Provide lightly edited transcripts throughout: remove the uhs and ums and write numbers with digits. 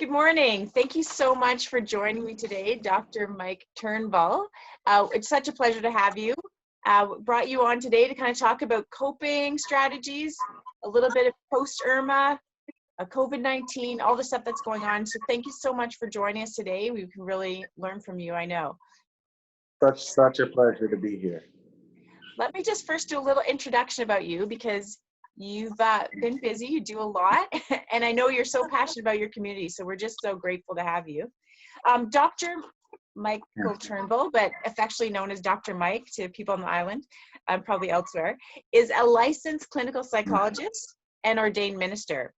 Good morning. Thank you so much for joining me today, Dr. Mike Turnbull. It's such a pleasure to have you. Brought you on today to kind of talk about coping strategies, a little bit of post-Irma, COVID-19, all the stuff that's going on. So thank you so much for joining us today. We can really learn from you, I know. Such a pleasure to be here. Let me just first do a little introduction about you, because you've been busy, you do a lot, and I know you're so passionate about your community, so we're just so grateful to have you. Dr. Michael Turnbull, but affectionately known as Dr. Mike to people on the island, probably elsewhere, is a licensed clinical psychologist and ordained minister.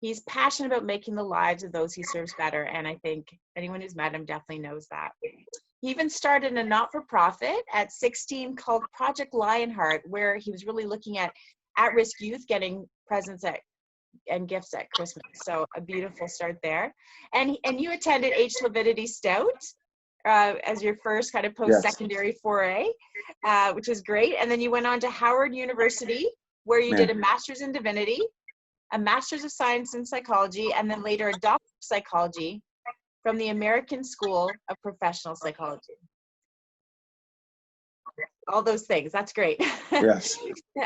He's passionate about making the lives of those he serves better, and I think anyone who's met him definitely knows that. He even started a not-for-profit at 16 called Project Lionheart, where he was really looking at-risk youth getting presents and gifts at Christmas. So a beautiful start there. And you attended H. Leviticity Stout as your first kind of post-secondary foray, which is great. And then you went on to Howard University, where you did a master's in divinity, a master's of science in psychology, and then later a doctorate of psychology from the American School of Professional Psychology. All those things, that's great. Yes.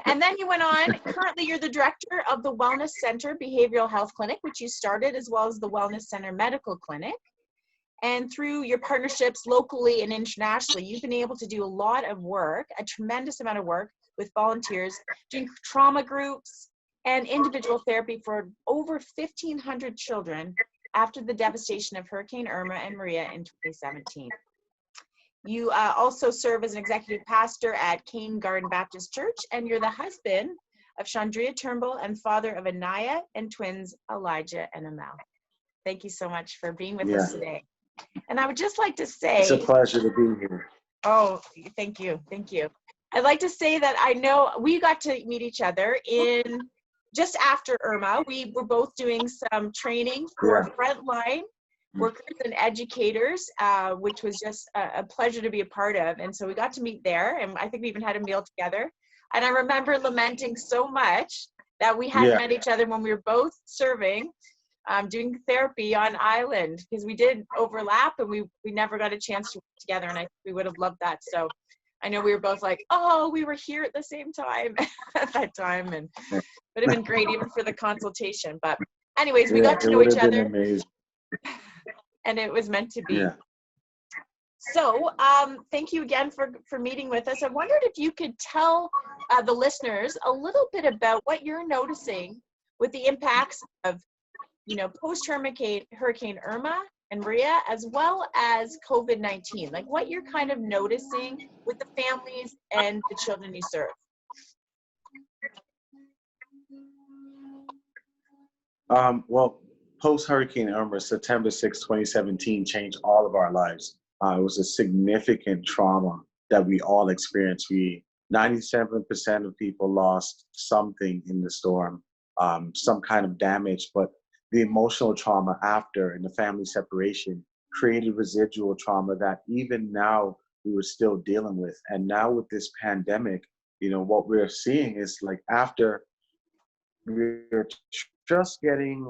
And then you went on, currently you're the director of the Wellness Center Behavioral Health Clinic, which you started, as well as the Wellness Center Medical Clinic. And through your partnerships locally and internationally, you've been able to do a lot of work, a tremendous amount of work with volunteers, doing trauma groups and individual therapy for over 1,500 children after the devastation of Hurricane Irma and Maria in 2017. You also serve as an executive pastor at Cane Garden Baptist Church, and you're the husband of Chandria Turnbull and father of Anaya and twins Elijah and Amal. Thank you so much for being with us today. And I would just like to say— It's a pleasure to be here. Oh, thank you. Thank you. I'd like to say that I know we got to meet each other in just after Irma. We were both doing some training for frontline workers and educators, which was just a pleasure to be a part of. And so we got to meet there, and I think we even had a meal together. And I remember lamenting so much that we hadn't met each other when we were both serving, doing therapy on island, because we did overlap and we never got a chance to work together, and we would have loved that. So I know we were both like, oh, we were here at the same time at that time, and it would have been great even for the consultation. But anyways, we got to know each other. Amazing. And it was meant to be. So thank you again for meeting with us. I wondered if you could tell the listeners a little bit about what you're noticing with the impacts of, post-Hurricane Irma and Maria, as well as COVID-19, like what you're kind of noticing with the families and the children you serve. Well, post-Hurricane Irma, September 6, 2017, changed all of our lives. It was a significant trauma that we all experienced. 97% of people lost something in the storm, some kind of damage, but the emotional trauma after and the family separation created residual trauma that even now we were still dealing with. And now with this pandemic, what we're seeing is like after we're just getting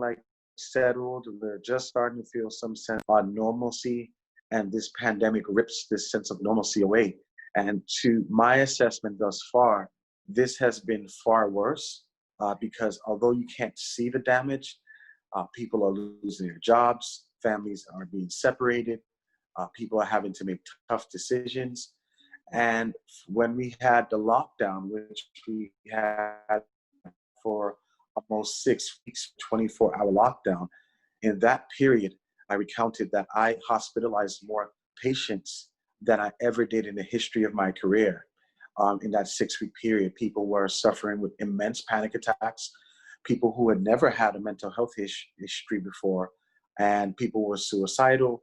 settled, we're just starting to feel some sense of normalcy, and this pandemic rips this sense of normalcy away. And to my assessment thus far, this has been far worse because although you can't see the damage, people are losing their jobs, families are being separated, people are having to make tough decisions. And when we had the lockdown, which we had for almost 6 weeks, 24-hour lockdown, in that period, I recounted that I hospitalized more patients than I ever did in the history of my career. In that 6-week period, people were suffering with immense panic attacks, people who had never had a mental health history before, and people were suicidal,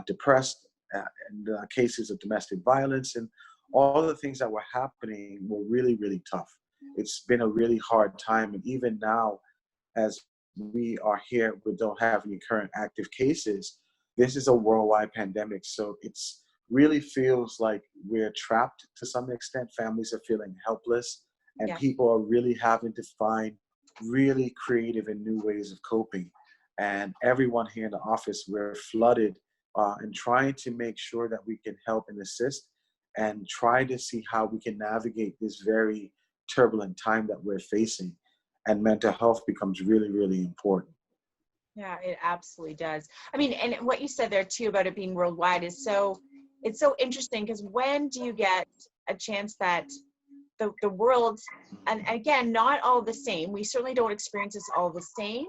depressed, and cases of domestic violence, and all the things that were happening were really, really tough. It's been a really hard time, and even now, as we are here, we don't have any current active cases. This is a worldwide pandemic, so it's really feels like we're trapped to some extent. Families are feeling helpless, and people are really having to find really creative and new ways of coping. And everyone here in the office, we're flooded and trying to make sure that we can help and assist and try to see how we can navigate this very turbulent time that we're facing. And mental health becomes really, really important. Yeah, it absolutely does. I mean, and what you said there too about it being worldwide is it's so interesting, because when do you get a chance that the world, and again, not all the same, we certainly don't experience this all the same,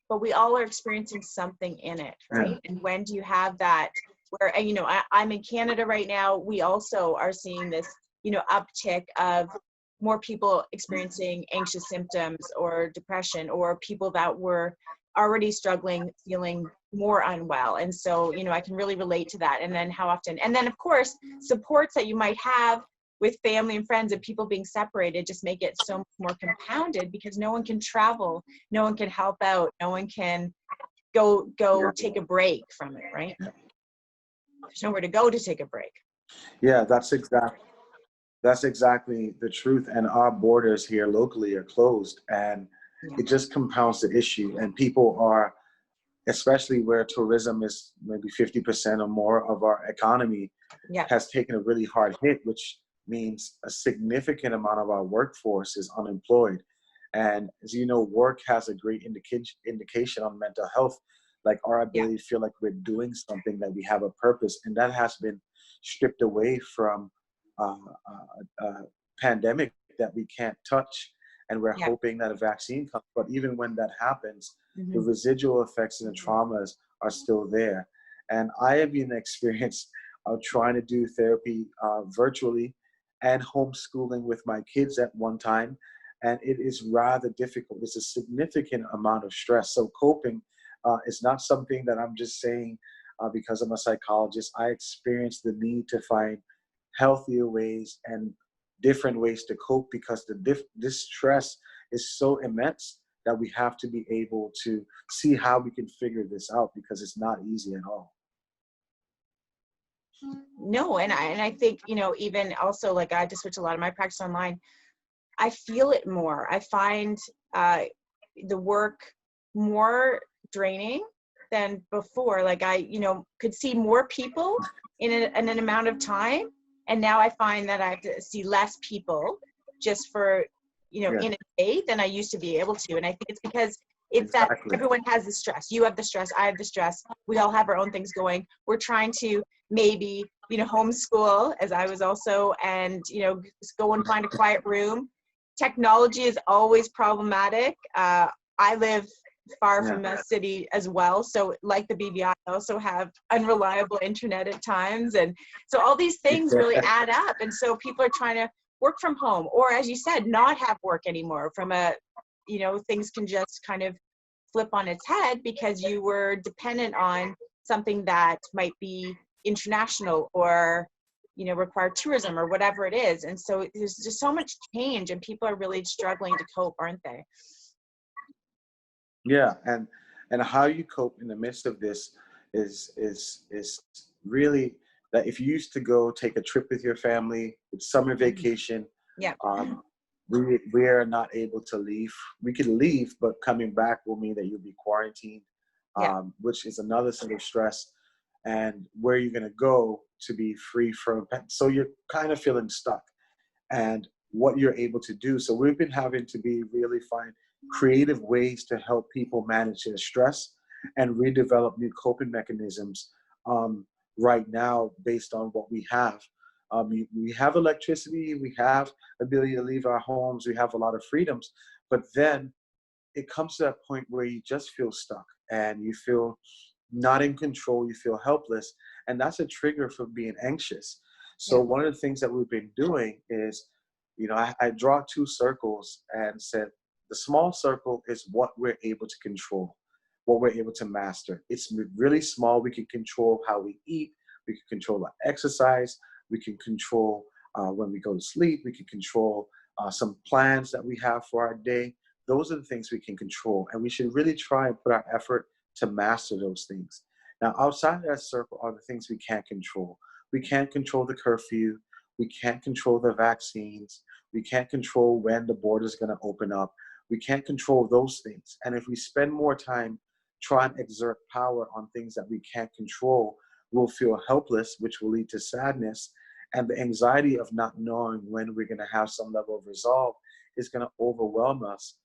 but we all are experiencing something in it, right? Yeah. And when do you have that where, and, I'm in Canada right now, we also are seeing this, uptick of more people experiencing anxious symptoms or depression, or people that were already struggling, feeling more unwell. And so, I can really relate to that. And then how often, and then of course, supports that you might have with family and friends and people being separated just make it so much more compounded, because no one can travel, no one can help out, no one can go take a break from it, right? There's nowhere to go to take a break. Yeah, that's exactly the truth. And our borders here locally are closed, and it just compounds the issue. And people are, especially where tourism is maybe 50% or more of our economy, has taken a really hard hit, which means a significant amount of our workforce is unemployed. And as you know, work has a great indication on mental health, like our ability to feel like we're doing something, that we have a purpose. And that has been stripped away from pandemic that we can't touch. And we're hoping that a vaccine comes. But even when that happens, the residual effects and the traumas are still there. And I have been experienced of trying to do therapy virtually and homeschooling with my kids at one time. And it is rather difficult. It's a significant amount of stress. So coping is not something that I'm just saying because I'm a psychologist. I experience the need to find healthier ways and different ways to cope, because this stress is so immense that we have to be able to see how we can figure this out, because it's not easy at all. No, and I think, even also, like, I had to switch a lot of my practice online. I feel it more. I find the work more draining than before. Like, I, could see more people in an amount of time. And now I find that I have to see less people just for, in a day than I used to be able to. And I think it's because it's that everyone has the stress. You have the stress. I have the stress. We all have our own things going. We're trying to maybe, homeschool, as I was also, and, just go and find a quiet room. Technology is always problematic. I live far from the city as well. So like the BVI, I also have unreliable internet at times. And so all these things really add up. And so people are trying to work from home, or, as you said, not have work anymore from things can just kind of flip on its head because you were dependent on something that might be international or, require tourism or whatever it is. And so there's just so much change, and people are really struggling to cope, aren't they? Yeah, and how you cope in the midst of this is really that if you used to go take a trip with your family, it's summer vacation, we are not able to leave. We can leave, but coming back will mean that you'll be quarantined, which is another sort of stress. And where you're going to go to be free from, so you're kind of feeling stuck, and what you're able to do. So we've been having to really find creative ways to help people manage their stress and redevelop new coping mechanisms right now based on what we have. We have electricity, we have the ability to leave our homes, we have a lot of freedoms, but then it comes to that point where you just feel stuck and you feel not in control, you feel helpless, and that's a trigger for being anxious. So one of the things that we've been doing is, I draw two circles and said, the small circle is what we're able to control, what we're able to master. It's really small. We can control how we eat. We can control our exercise. We can control when we go to sleep. We can control some plans that we have for our day. Those are the things we can control. And we should really try and put our effort to master those things. Now, outside of that circle are the things we can't control. We can't control the curfew. We can't control the vaccines. We can't control when the border is going to open up. We can't control those things. And if we spend more time try and exert power on things that we can't control, we'll feel helpless, which will lead to sadness. And the anxiety of not knowing when we're going to have some level of resolve is going to overwhelm us.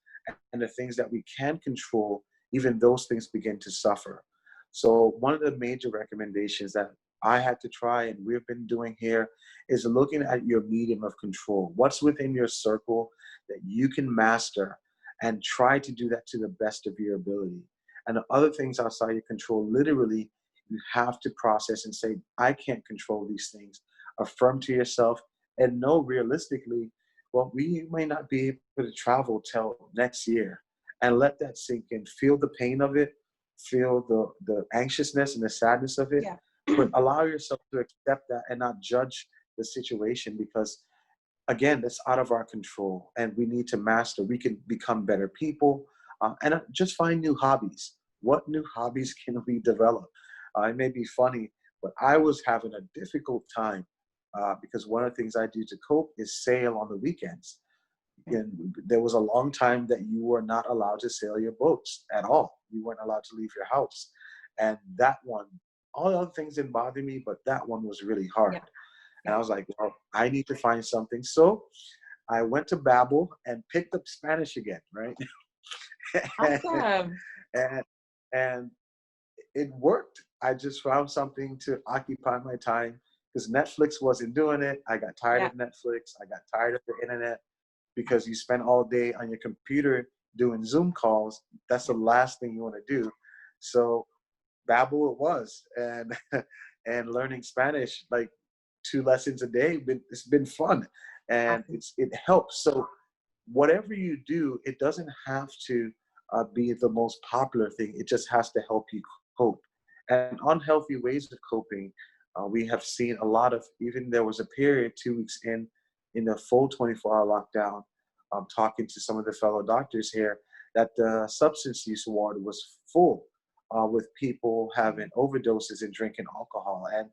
And the things that we can control, even those things begin to suffer. So one of the major recommendations that I had to try and we've been doing here is looking at your medium of control. What's within your circle that you can master, and try to do that to the best of your ability. And the other things outside your control, literally, you have to process and say, I can't control these things. Affirm to yourself and know realistically, well, we may not be able to travel till next year, and let that sink in. Feel the pain of it, feel the anxiousness and the sadness of it, Yeah. but allow yourself to accept that and not judge the situation, because again, that's out of our control, and we need to master. We can become better people, and just find new hobbies. What new hobbies can we develop? It may be funny, but I was having a difficult time because one of the things I do to cope is sail on the weekends. And there was a long time that you were not allowed to sail your boats at all. You weren't allowed to leave your house. And that one, all the other things didn't bother me, but that one was really hard. Yeah. And I was like, well, I need to find something. So I went to Babble and picked up Spanish again, right? Awesome. and it worked. I just found something to occupy my time, because Netflix wasn't doing it. I got tired of Netflix. I got tired of the internet, because you spend all day on your computer doing Zoom calls. That's the last thing you want to do. So Babble it was, and and learning Spanish, like 2 lessons a day. It's been fun, and Awesome. it helps. So whatever you do, it doesn't have to be the most popular thing. It just has to help you cope. And unhealthy ways of coping, we have seen a lot of. Even there was a period 2 weeks in the full 24-hour lockdown, talking to some of the fellow doctors here, that the substance use ward was full with people having overdoses and drinking alcohol. And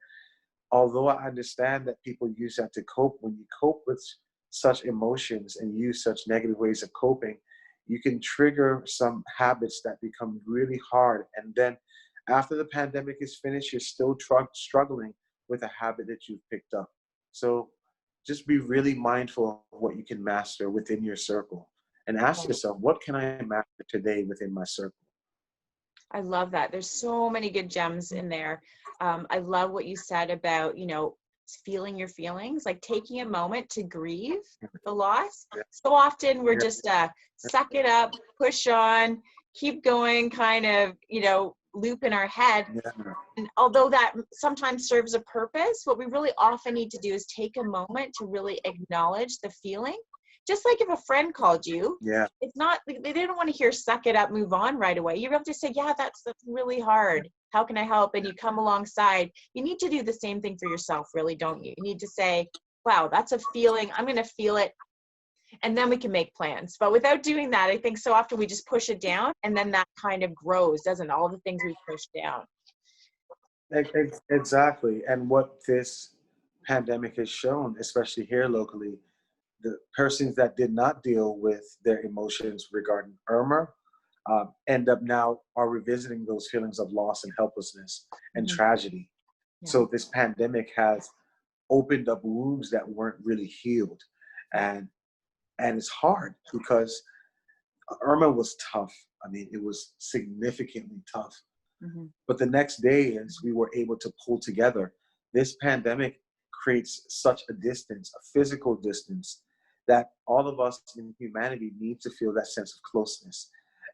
although I understand that people use that to cope, when you cope with such emotions and use such negative ways of coping, you can trigger some habits that become really hard. And then after the pandemic is finished, you're still struggling with a habit that you've picked up. So just be really mindful of what you can master within your circle, and ask yourself, what can I master today within my circle? I love that. There's so many good gems in there. I love what you said about, feeling your feelings, like taking a moment to grieve the loss. Yeah. So often we're Yeah. just suck it up, push on, keep going, kind of, loop in our head. Yeah. And although that sometimes serves a purpose, what we really often need to do is take a moment to really acknowledge the feeling. Just like if a friend called you, Yeah. it's not, they didn't want to hear suck it up, move on right away. You have to say, yeah, that's really hard. How can I help? And you come alongside. You need to do the same thing for yourself, really, don't you? You need to say, wow, that's a feeling. I'm going to feel it. And then we can make plans. But without doing that, I think so often we just push it down, and then that kind of grows, doesn't it? All the things we push down. Exactly. And what this pandemic has shown, especially here locally, the persons that did not deal with their emotions regarding Irma end up now are revisiting those feelings of loss and helplessness and tragedy. Yeah. So this pandemic has opened up wounds that weren't really healed. And it's hard, because Irma was tough. I mean, it was significantly tough. Mm-hmm. But the next day, as we were able to pull together, this pandemic creates such a distance, a physical distance, that all of us in humanity need to feel that sense of closeness.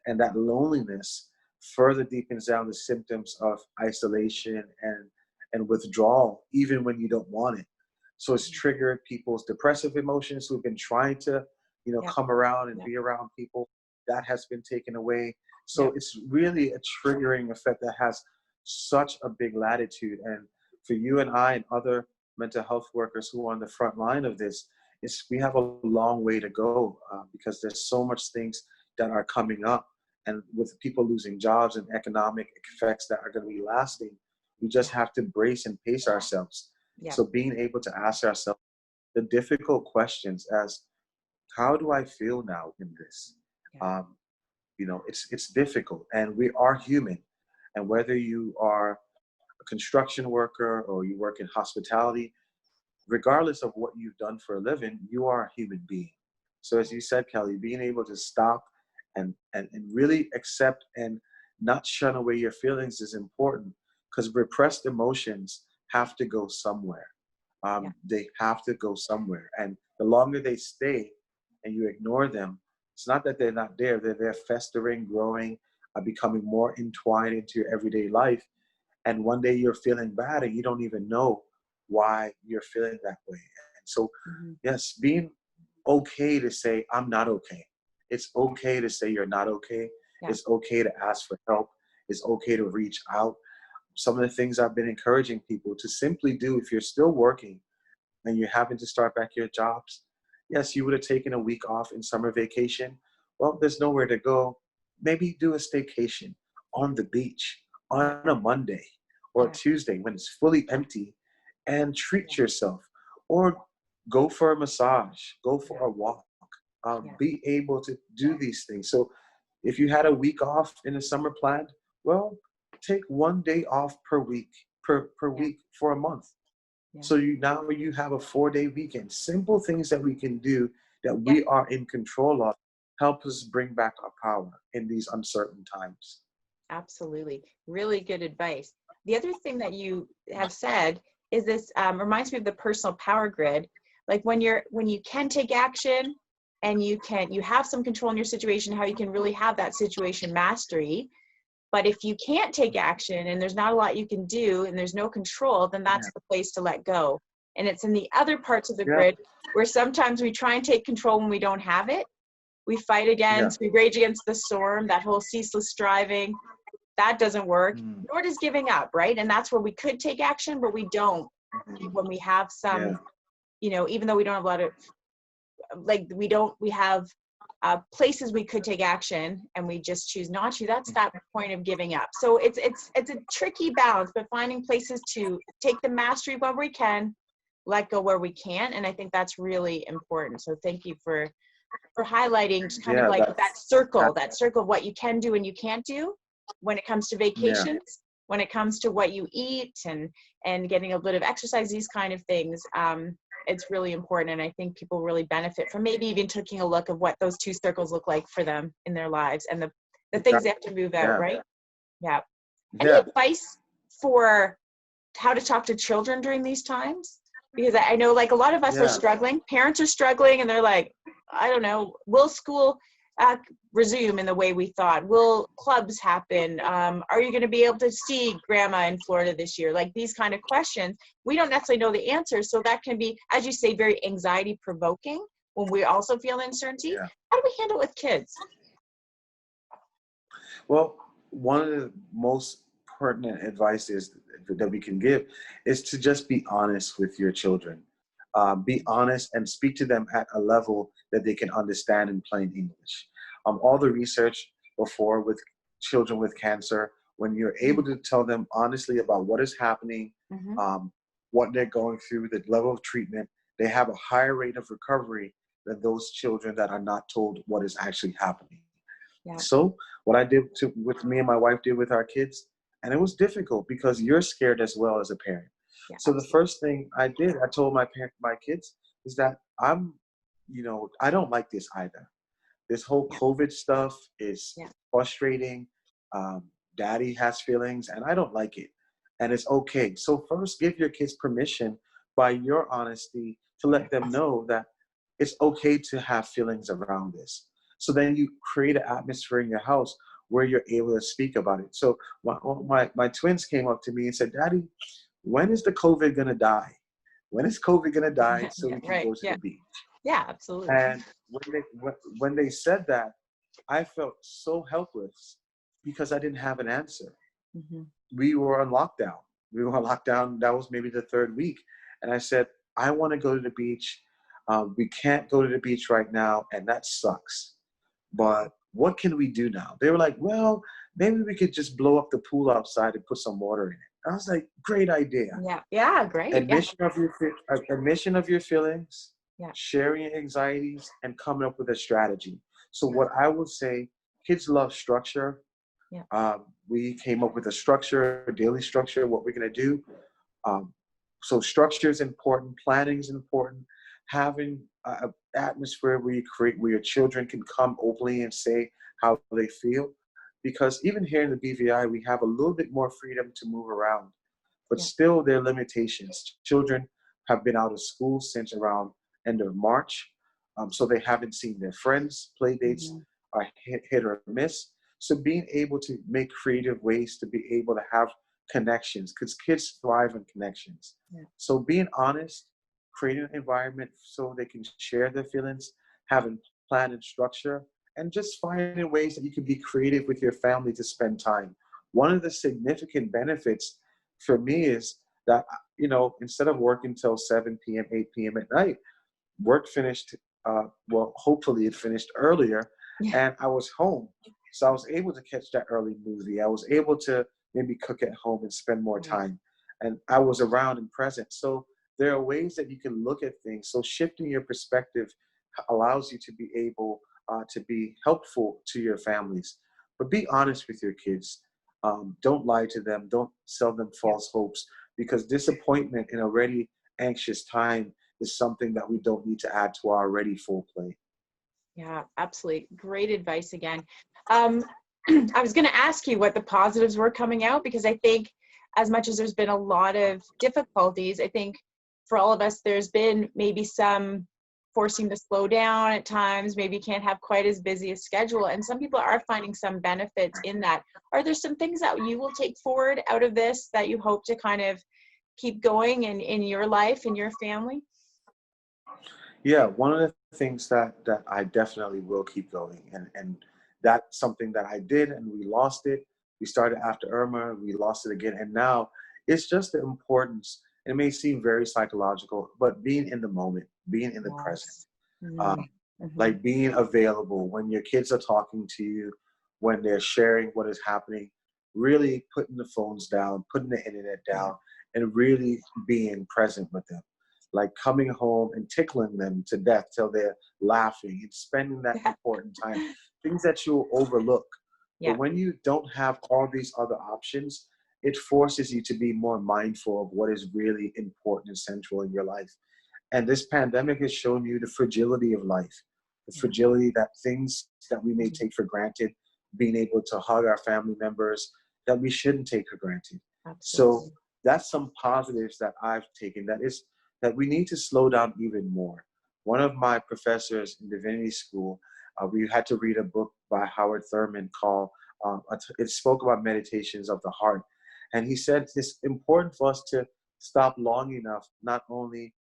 And that loneliness further deepens down the symptoms of isolation and withdrawal, even when you don't want it. So it's triggered people's depressive emotions who've been trying to, come around and be around people. That has been taken away. So it's really a triggering effect that has such a big latitude. And for you and I and other mental health workers who are on the front line of this, we have a long way to go, because there's so much things that are coming up. And with people losing jobs and economic effects that are going to be lasting, we just have to brace and pace ourselves. Yeah. So being able to ask ourselves the difficult questions as, how do I feel now in this? Yeah. it's difficult, and we are human. And whether you are a construction worker or you work in hospitality, regardless of what you've done for a living, you are a human being. So as you said, Kelly, being able to stop and really accept and not shun away your feelings is important, because repressed emotions have to go somewhere. They have to go somewhere. And the longer they stay and you ignore them, it's not that they're not there. They're there festering, growing, becoming more entwined into your everyday life. And one day you're feeling bad and you don't even know why you're feeling that way. And so, yes, being okay to say, I'm not okay. It's okay to say you're not okay. Yeah. It's okay to ask for help. It's okay to reach out. Some of the things I've been encouraging people to simply do, if you're still working and you're having to start back your jobs, yes, you would have taken a week off in summer vacation. Well, there's nowhere to go. Maybe do a staycation on the beach on a Monday or a Tuesday when it's fully empty, and treat yourself. Or go for a massage, go for a walk, be able to do these things. So if you had a week off in the summer planned, well, take one day off per week, per week for a month. So you have a 4-day weekend. Simple things that we can do that we are in control of help us bring back our power in these uncertain times. Absolutely. Really good advice. The other thing that you have said is this reminds me of the personal power grid. Like when you can take action and you have some control in your situation, how you can really have that situation mastery. But if you can't take action and there's not a lot you can do and there's no control, then that's the place to let go. And it's in the other parts of the grid where sometimes we try and take control when we don't have it. We fight against, we rage against the storm, that whole ceaseless striving. That doesn't work, nor does giving up, right? And that's where we could take action, but we don't. When we have some, even though we don't have a lot of, we have places we could take action and we just choose not to. That's that point of giving up. So it's a tricky balance, but finding places to take the mastery where we can, let go where we can't. And I think that's really important. So thank you for highlighting just kind of like that circle of what you can do and you can't do when it comes to vacations, when it comes to what you eat and getting a bit of exercise, these kind of things. It's really important. And I think people really benefit from maybe even taking a look of what those two circles look like for them in their lives and the things they have to move out, right? Yeah. Any advice for how to talk to children during these times? Because I know like a lot of us are struggling, parents are struggling, and they're like, I don't know, will school resume in the way we thought? Will clubs happen? Are you going to be able to see grandma in Florida this year? Like these kind of questions, we don't necessarily know the answers. So that can be, as you say, very anxiety provoking when we also feel uncertainty. How do we handle it with kids? Well, one of the most pertinent advice that we can give is to just be honest with your children. Be honest and speak to them at a level that they can understand in plain English. All the research before with children with cancer, when you're able to tell them honestly about what is happening, what they're going through, the level of treatment, they have a higher rate of recovery than those children that are not told what is actually happening. So what I did with me and my wife did with our kids, and it was difficult because you're scared as well as a parent. So the first thing I did, I told my kids, is that I don't like this either. This whole COVID stuff is frustrating. Daddy has feelings and I don't like it. And it's okay. So first, give your kids permission by your honesty to let them know that it's okay to have feelings around this. So then you create an atmosphere in your house where you're able to speak about it. So my twins came up to me and said, Daddy, when is the COVID going to die? When is COVID going to die so we can go to the beach? Yeah, absolutely. And when they said that, I felt so helpless because I didn't have an answer. We were on lockdown. That was maybe the third week. And I said, I want to go to the beach. We can't go to the beach right now, and that sucks. But what can we do now? They were like, well, maybe we could just blow up the pool outside and put some water in it. I was like, great idea. Yeah, great. Admission of your feelings, sharing your anxieties, and coming up with a strategy. So what I would say, kids love structure. Yeah. We came up with a structure, a daily structure, what we're going to do. Um, so structure is important. Planning is important. Having an atmosphere where you create, where your children can come openly and say how they feel. Because even here in the BVI, we have a little bit more freedom to move around, but Yeah. still there are limitations. Children have been out of school since around end of March. So they haven't seen their friends. Play dates Mm-hmm. are hit or miss. So being able to make creative ways to be able to have connections, because kids thrive on connections. Yeah. So being honest, creating an environment so they can share their feelings, having plan and structure, and just finding ways that you can be creative with your family to spend time. One of the significant benefits for me is that, instead of working till 7 p.m., 8 p.m. at night, work finished, well, hopefully it finished earlier, Yeah. and I was home. So I was able to catch that early movie. I was able to maybe cook at home and spend more time. And I was around and present. So there are ways that you can look at things. So shifting your perspective allows you to be able to be helpful to your families. But be honest with your kids. Don't lie to them. Don't sell them false hopes, because disappointment in already anxious time is something that we don't need to add to our already full plate. Yeah, absolutely. Great advice again. I was going to ask you what the positives were coming out, because I think as much as there's been a lot of difficulties, I think for all of us, there's been maybe some forcing to slow down at times, maybe can't have quite as busy a schedule. And some people are finding some benefits in that. Are there some things that you will take forward out of this that you hope to kind of keep going in your life and your family? Yeah, one of the things that I definitely will keep going, and that's something that I did, and we lost it. We started after Irma, we lost it again, and now it's just the importance. It may seem very psychological, but being in the moment, being in the present, Yes. um, Mm-hmm. like being available when your kids are talking to you, when they're sharing what is happening, really putting the phones down, putting the internet down, and really being present with them, like coming home and tickling them to death till they're laughing and spending that important time, things that you'll overlook. But Yeah. when you don't have all these other options, it forces you to be more mindful of what is really important and central in your life. And this pandemic has shown you the fragility of life, the fragility that things that we may take for granted, being able to hug our family members, that we shouldn't take for granted. So Absolutely. that's some positives that I've taken, that is that we need to slow down even more. One of my professors in divinity school, we had to read a book by Howard Thurman called, it spoke about meditations of the heart. And he said it's important for us to stop long enough, not only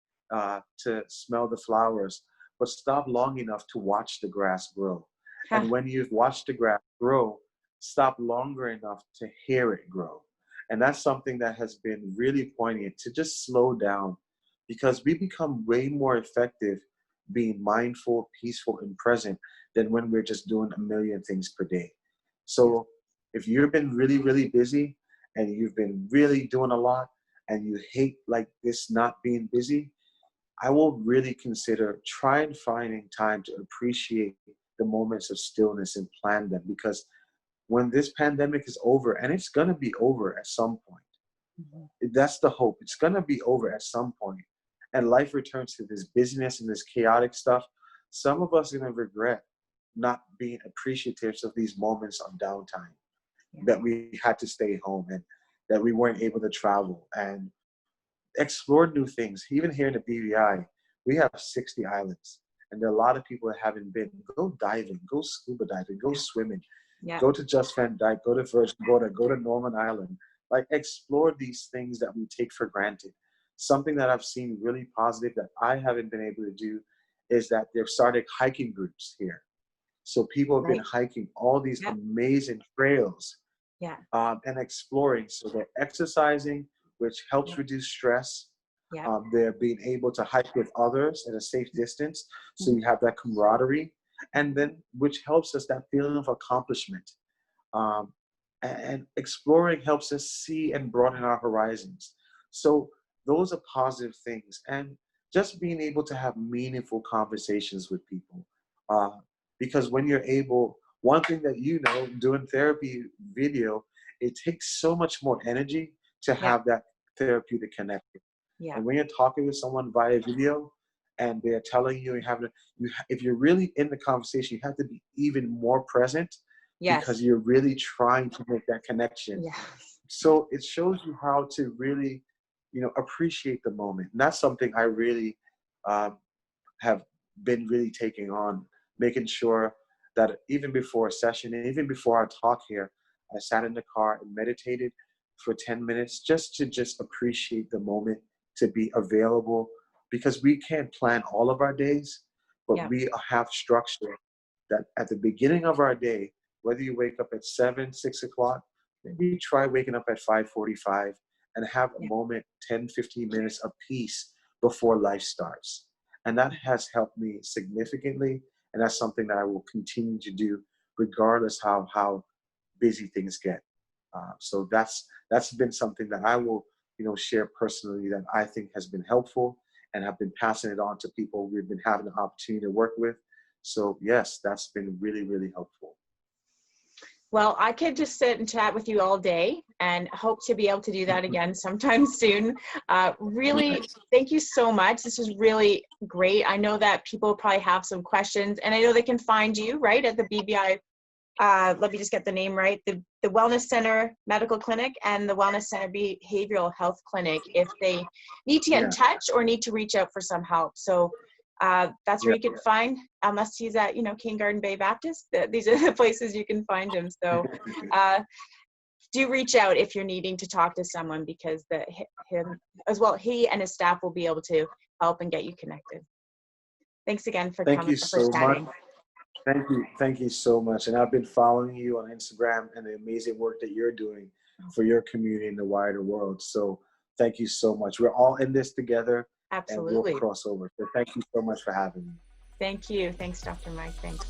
to smell the flowers, but stop long enough to watch the grass grow. And when you've watched the grass grow, stop longer enough to hear it grow. And that's something that has been really poignant, to just slow down, because we become way more effective being mindful, peaceful, and present than when we're just doing a million things per day. So if you've been really, really busy and you've been really doing a lot and you hate like this not being busy, I will really consider trying finding time to appreciate the moments of stillness and plan them, because when this pandemic is over, and it's going to be over at some point, that's the hope. It's going to be over at some point, and life returns to this busyness and this chaotic stuff. Some of us are going to regret not being appreciative of these moments of downtime, that we had to stay home and that we weren't able to travel and explore new things. Even here in the BVI, we have 60 islands, and there are a lot of people that haven't been. Go diving, go scuba diving, go swimming, go to Just Van Dyke, go to Virgin Gorda, go to Norman Island. Like, explore these things that we take for granted. Something that I've seen really positive that I haven't been able to do is that they've started hiking groups here. So people have been hiking all these amazing trails and exploring. So they're exercising, which helps reduce stress. They're being able to hike with others at a safe distance. So you have that camaraderie, and then which helps us that feeling of accomplishment. And exploring helps us see and broaden our horizons. So those are positive things. And just being able to have meaningful conversations with people. Because when you're able, one thing that, you know, doing therapy video, it takes so much more energy to have that therapeutic connection. Yeah. And when you're talking with someone via video and they're telling you, if you're really in the conversation, you have to be even more present because you're really trying to make that connection. Yeah. So it shows you how to really, you know, appreciate the moment. And that's something I really have been really taking on, making sure that even before a session and even before our talk here, I sat in the car and meditated for 10 minutes just to appreciate the moment, to be available, because we can't plan all of our days, but we have structure that at the beginning of our day, whether you wake up at 7, 6 o'clock, maybe try waking up at 5:45 and have a moment, 10, 15 minutes of peace before life starts. And that has helped me significantly. And that's something that I will continue to do regardless how busy things get. So that's been something that I will, you know, share personally that I think has been helpful, and have been passing it on to people we've been having the opportunity to work with. So yes, that's been really, really helpful. Well, I could just sit and chat with you all day, and hope to be able to do that again sometime soon. Really, thank you so much. This was really great. I know that people probably have some questions, and I know they can find you right at the BBI. Let me just get the name right. The Wellness Center Medical Clinic and the Wellness Center Behavioral Health Clinic, if they need to get in touch or need to reach out for some help. So that's where you can find, unless he's at, you know, King Garden Bay Baptist. These are the places you can find him. So do reach out if you're needing to talk to someone, because he and his staff will be able to help and get you connected. Thanks again for coming. Thank you so much. Thank you so much. And I've been following you on Instagram and the amazing work that you're doing for your community in the wider world. So thank you so much. We're all in this together. Absolutely. And we'll cross over. So thank you so much for having me. Thank you. Thanks, Dr. Mike. Thanks.